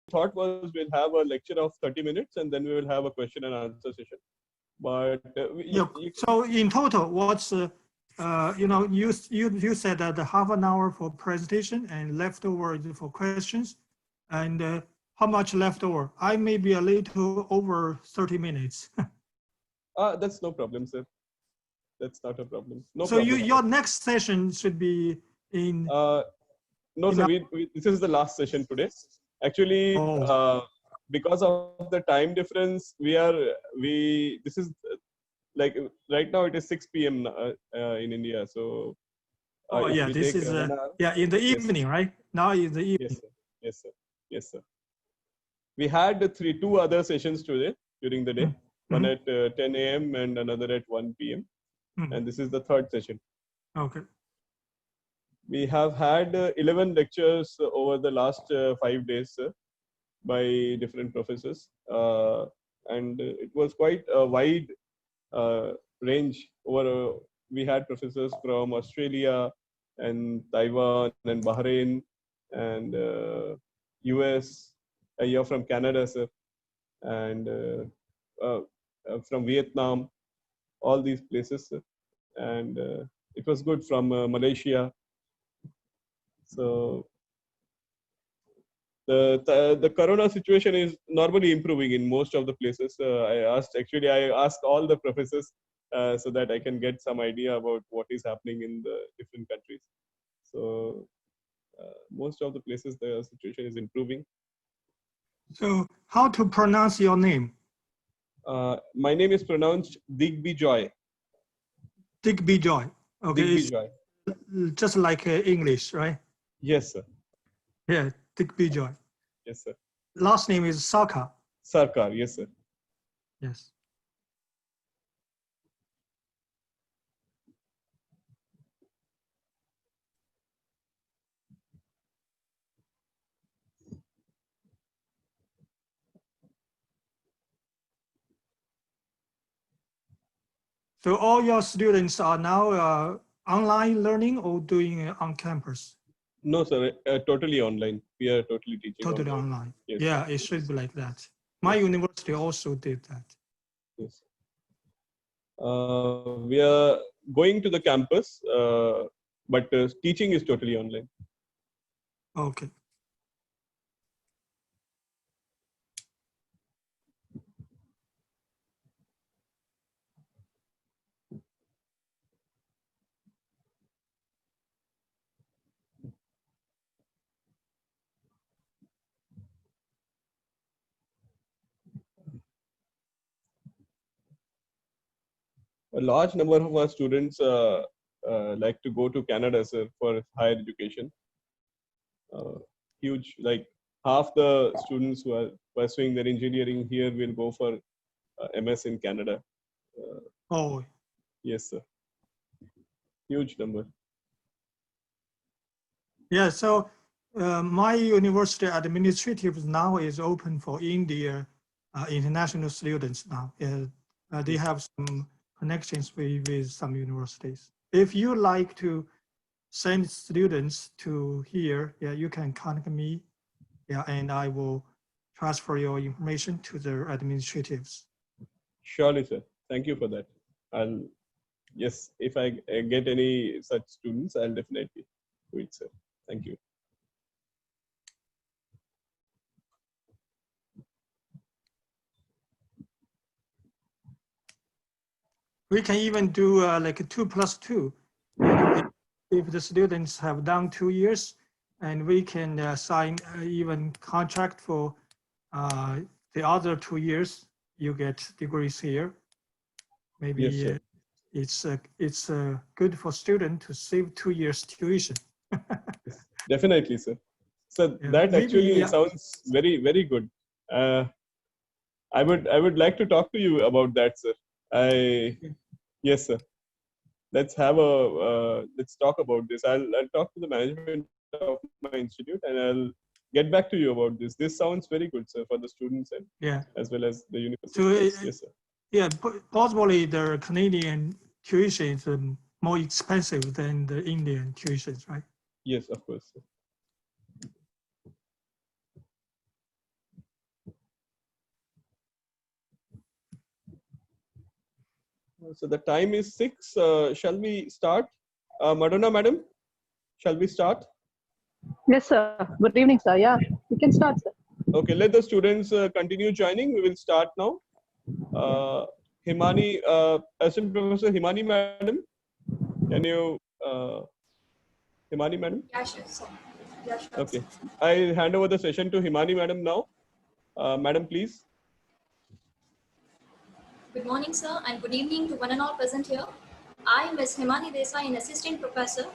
thought was we'll have a lecture of 30 minutes and then we will have a question and answer session. But so in total, what's you said that half an hour for presentation and leftover is for questions, and how much leftover? I may be a little over 30 minutes. That's no problem, sir. That's not a problem. No so problem. Your next session should be in. No, sir. This is the last session today. Actually, because of the time difference, this is like right now it is 6 p.m. In India. So this is in the evening, right? Now in the evening. Yes, sir. Yes, sir. Yes, sir. We had two other sessions today during the day. One at 10 a.m. and another at 1 p.m. And this is the third session. Okay. We have had 11 lectures over the last 5 days, sir, by different professors. And it was quite a wide range. We had professors from Australia and Taiwan and Bahrain and US. You're from Canada, sir, and from Vietnam, all these places, sir. And it was good from Malaysia. So the corona situation is normally improving in most of the places. I asked all the professors so that I can get some idea about what is happening in the different countries. So most of the places the situation is improving. So how to pronounce your name? My name is pronounced Digbijoy. Digbijoy. Okay. Digbijoy. Just like English, right? Yes, sir. Yeah, Digbijoy. Yes, sir. Last name is Sarkar. Sarkar, yes, sir. Yes. So all your students are now online learning or doing on campus? No, sir, totally online. We are totally teaching totally online. Yes, yeah, sir. It should be like that. My university also did that. Yes. We are going to the campus, but teaching is totally online. Okay. A large number of our students like to go to Canada, sir, for higher education. Huge, like half the students who are pursuing their engineering here will go for MS in Canada. Yes, sir. Huge number. Yeah, so my university administrative now is open for India international students now. They have some connections with some universities. If you like to send students to here, you can contact me, and I will transfer your information to the administratives. Surely, sir. Thank you for that. Yes, if I get any such students, I'll definitely do it, sir. Thank you. We can even do like a 2+2. If the students have done 2 years, and we can sign even contract for the other 2 years, you get degrees here. Maybe yes, it's good for student to save 2 years tuition. Definitely, sir. So that actually sounds very, very good. I would like to talk to you about that, sir. Yes, sir. Let's talk about this. I'll talk to the management of my institute and I'll get back to you about this. This sounds very good, sir, for the students and as well as the university. So, yes, sir. Yeah, possibly the Canadian tuition is more expensive than the Indian tuitions, right? Yes, of course, sir. So the time is 6. Shall we start? Madonna, madam, shall we start? Yes, sir. Good evening, sir. Yeah, we can start, sir. Okay, let the students continue joining. We will start now. Himani, Assistant Professor Himani, madam, can you, Himani, madam? Yeah, sure, sir. Yeah, sure. Okay, I hand over the session to Himani, madam, now. Madam, please. Good morning, sir, and good evening to one and all present here. I am Ms. Himani Desai, an assistant professor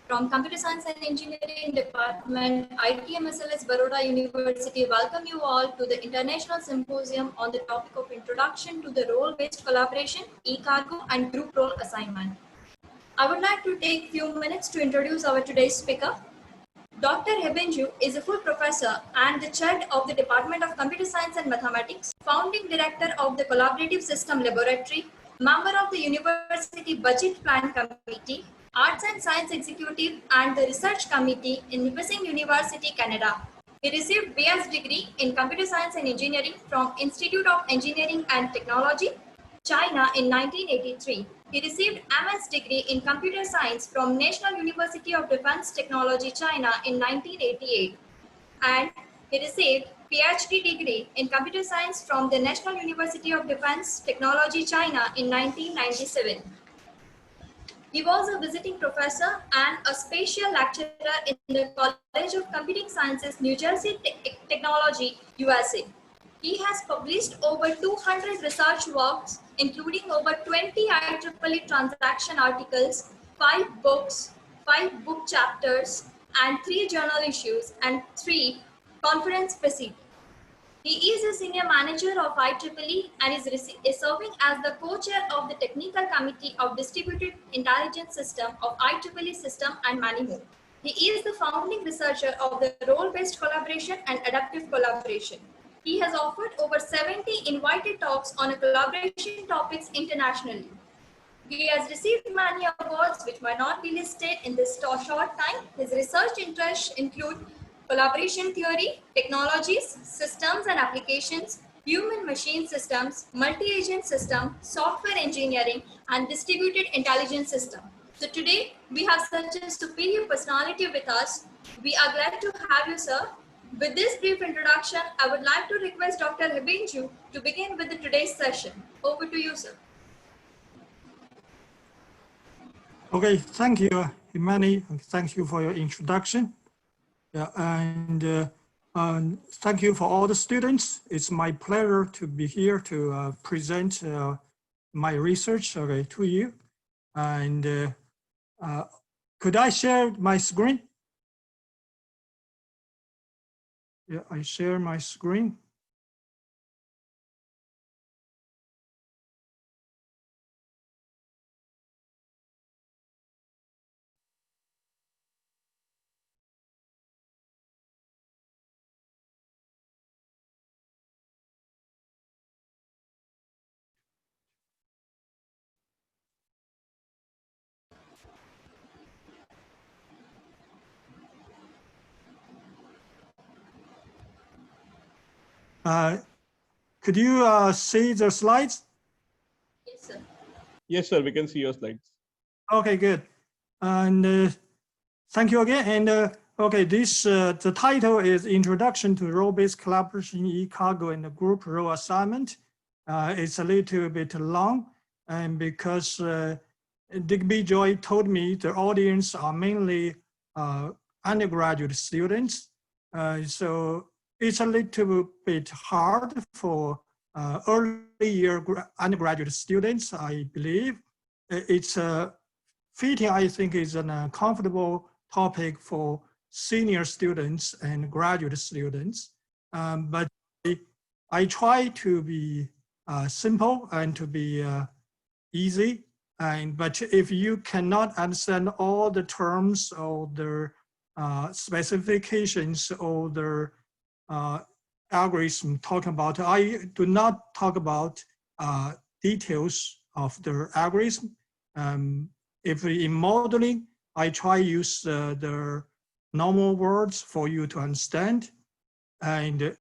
from Computer Science and Engineering Department, ITMSLS Baroda University. Welcome you all to the International Symposium on the topic of Introduction to the Role-Based Collaboration, e-cargo, and Group Role Assignment. I would like to take a few minutes to introduce our today's speaker. Dr. Haibin Zhu is a full professor and the chair of the Department of Computer Science and Mathematics, founding director of the Collaborative System Laboratory, member of the University Budget Plan Committee, Arts and Science Executive, and the Research Committee in Nipissing University, Canada. He received BS degree in Computer Science and Engineering from Institute of Engineering and Technology, China in 1983. He received MS degree in Computer Science from National University of Defense Technology, China in 1988. And he received PhD degree in Computer Science from the National University of Defense Technology, China in 1997. He was a visiting professor and a special lecturer in the College of Computing Sciences, New Jersey Technology, USA. He has published over 200 research works, including over 20 IEEE transaction articles, 5 books, 5 book chapters, and 3 journal issues, and 3 conference proceedings. He is a senior manager of IEEE and is serving as the co-chair of the Technical Committee of Distributed Intelligence System of IEEE System and many more. He is the founding researcher of the role-based collaboration and adaptive collaboration. He has offered over 70 invited talks on collaboration topics internationally. He has received many awards which might not be listed in this short time. His research interests include collaboration theory, technologies, systems and applications, human-machine systems, multi-agent system, software engineering, and distributed intelligence system. So today, we have such a superior personality with us. We are glad to have you, sir. With this brief introduction, I would like to request Dr. Haibin Zhu to begin with today's session. Over to you, sir. Okay, thank you, Himani. Thank you for your introduction. Yeah, and thank you for all the students. It's my pleasure to be here to present my research to you. And could I share my screen? Yeah, I share my screen. Could you see the slides? Yes, sir. Yes, sir, we can see your slides. Okay, good. And thank you again. And okay, this the title is Introduction to Role-Based Collaboration, e-cargo, and Group Role Assignment. It's a little bit long, and because Digby Joy told me the audience are mainly undergraduate students, so it's a little bit hard for early year undergraduate students, I believe. It's fitting, I think, is a comfortable topic for senior students and graduate students. But I try to be simple and to be easy. But if you cannot understand all the terms or the specifications or the algorithm talking about, I do not talk about details of the algorithm. If in modeling, I try use the normal words for you to understand. And